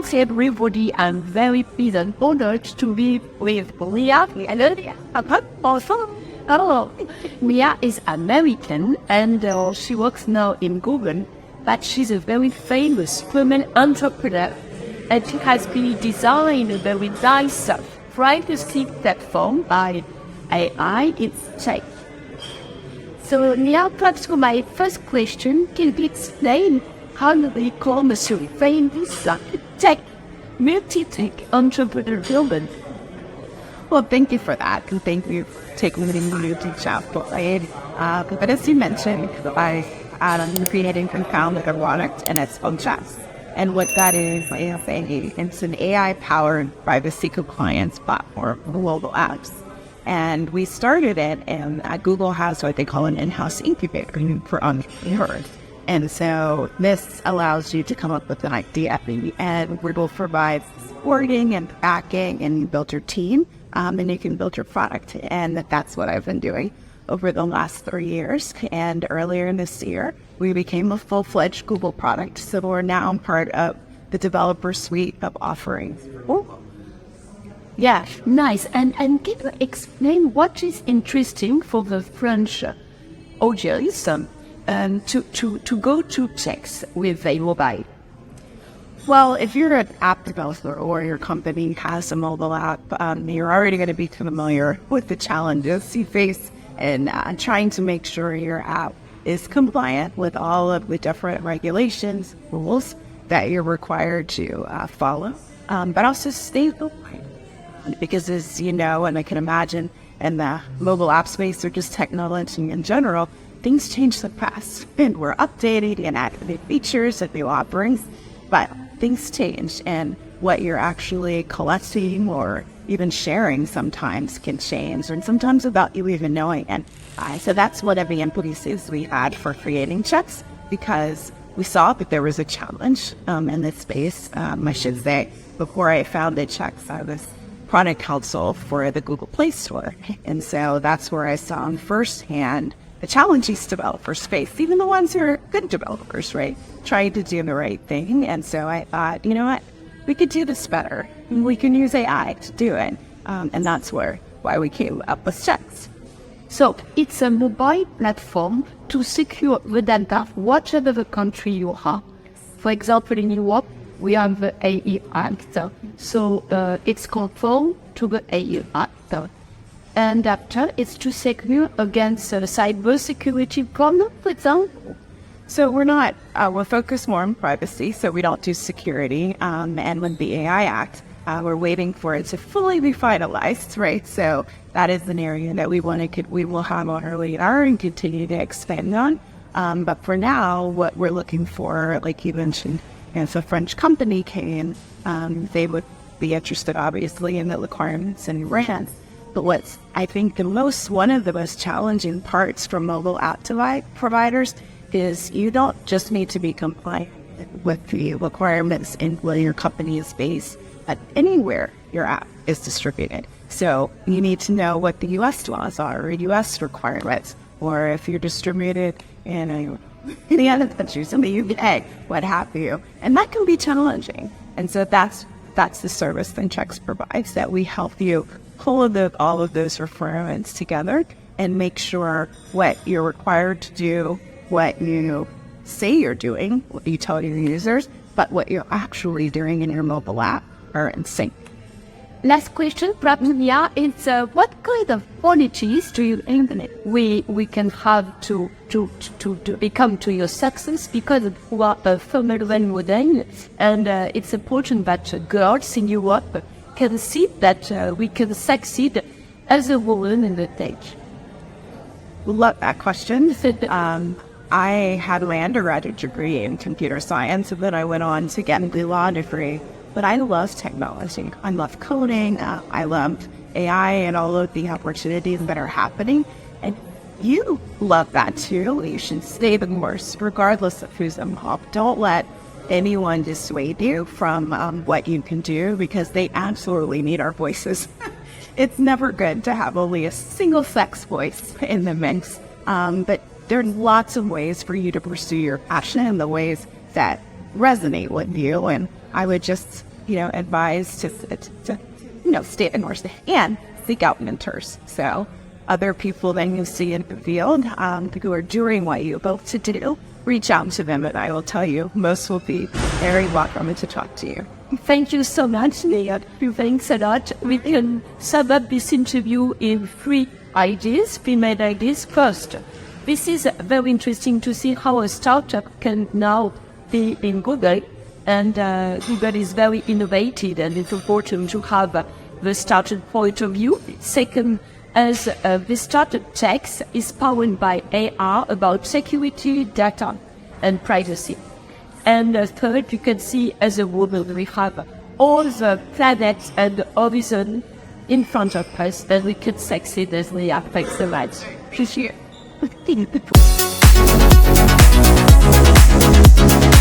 Thanks everybody. I'm very pleased and honored to be with Mia. Hello, Mia. Awesome. Oh, Mia is American and she works now in Google, but she's a very famous woman entrepreneur and she has been designed a very nice privacy platform by AI. It's Check. So Mia, perhaps for my first question, can you explain how do we call the famous tech, multi-tech entrepreneur woman? Well, thank you for that, and thank you for taking me to chat for it. But as you mentioned, I created and founded a product, and it's called Checks. And what that is it's an AI-powered privacy compliance platform for mobile apps. And we started it, and Google has what they call an in-house incubator for entrepreneurs. And so this allows you to come up with an idea, and we will provide supporting and backing, and you build your team, and you can build your product. And that's what I've been doing over the last 3 years. And earlier this year, we became a full-fledged Google product. So we're now part of the developer suite of offerings. Oh. Yeah, nice. And can you explain what is interesting for the French audience to go to Checks with a mobile? Well, if you're an app developer or your company has a mobile app, you're already going to be familiar with the challenges you face in trying to make sure your app is compliant with all of the different regulations, rules that you're required to follow, but also stay compliant. Because as you know, and I can imagine in the mobile app space or just technology in general, things change so fast, and we're updating and adding new features and new offerings, but things change, and what you're actually collecting or even sharing sometimes can change, and sometimes without you even knowing. And so that's one of the implications we had for creating Checks, because we saw that there was a challenge in this space. I should say, before I founded Checks, I was product counsel for the Google Play Store, and so that's where I saw firsthand the challenges developer space, even the ones who are good developers, right? Trying to do the right thing. And so I thought, you know what, we could do this better. We can use AI to do it. And that's why we came up with Checks. So it's a mobile platform to secure the data, whatever the country you are. For example, in Europe, we have the AI Act. So it's conformed to the AI Act. And after, it's to secure against cybersecurity problem, for example. So we're focused more on privacy, so we don't do security. And with the AI Act, we're waiting for it to fully be finalized, right? So that is an area that we will have on our radar and continue to expand on. But for now, what we're looking for, like you mentioned, if a French company came, they would be interested, obviously, in the requirements in Iran. But what's, I think, one of the most challenging parts for mobile app providers is you don't just need to be compliant with the requirements in where your company is based, but anywhere your app is distributed. So you need to know what the U.S. laws are, or U.S. requirements, or if you're distributed in any other countries, in the UK, what have you. And that can be challenging. And so that's the service that Checks provides, that we help you pull all of those requirements together and make sure what you're required to do, what you say you're doing, what you tell your users, but what you're actually doing in your mobile app are in sync. Last question, Mia, is what kind of qualities do you implement we can have to become to your success, because you are a female role model, and it's important that girls in Europe can see that we can succeed as a woman in the tech. Love that question. I had my undergraduate degree in computer science, and then I went on to get a law degree. But I love technology. I love coding. I love AI and all of the opportunities that are happening. And you love that too. You should stay the course, regardless of who's involved. Don't let anyone dissuade you from what you can do, because they absolutely need our voices. It's never good to have only a single sex voice in the mix. But there are lots of ways for you to pursue your passion in the ways that resonate with you. And I would just advise to stay the course and seek out mentors. So other people that you see in the field who are doing what you both to do, reach out to them, and I will tell you, most will be very welcome to talk to you. Thank you so much, Leah. Thanks a lot. We can sum up this interview in 3 ideas, female ideas. First, this is very interesting to see how a startup can now be in Google, and Google is very innovative, and it's important to have the startup point of view. Second, as the startup text is powered by AR about security, data, and privacy. And third, you can see as a woman, we have all the planets and the horizon in front of us, and we can succeed as we are. Thanks so much. Appreciate it.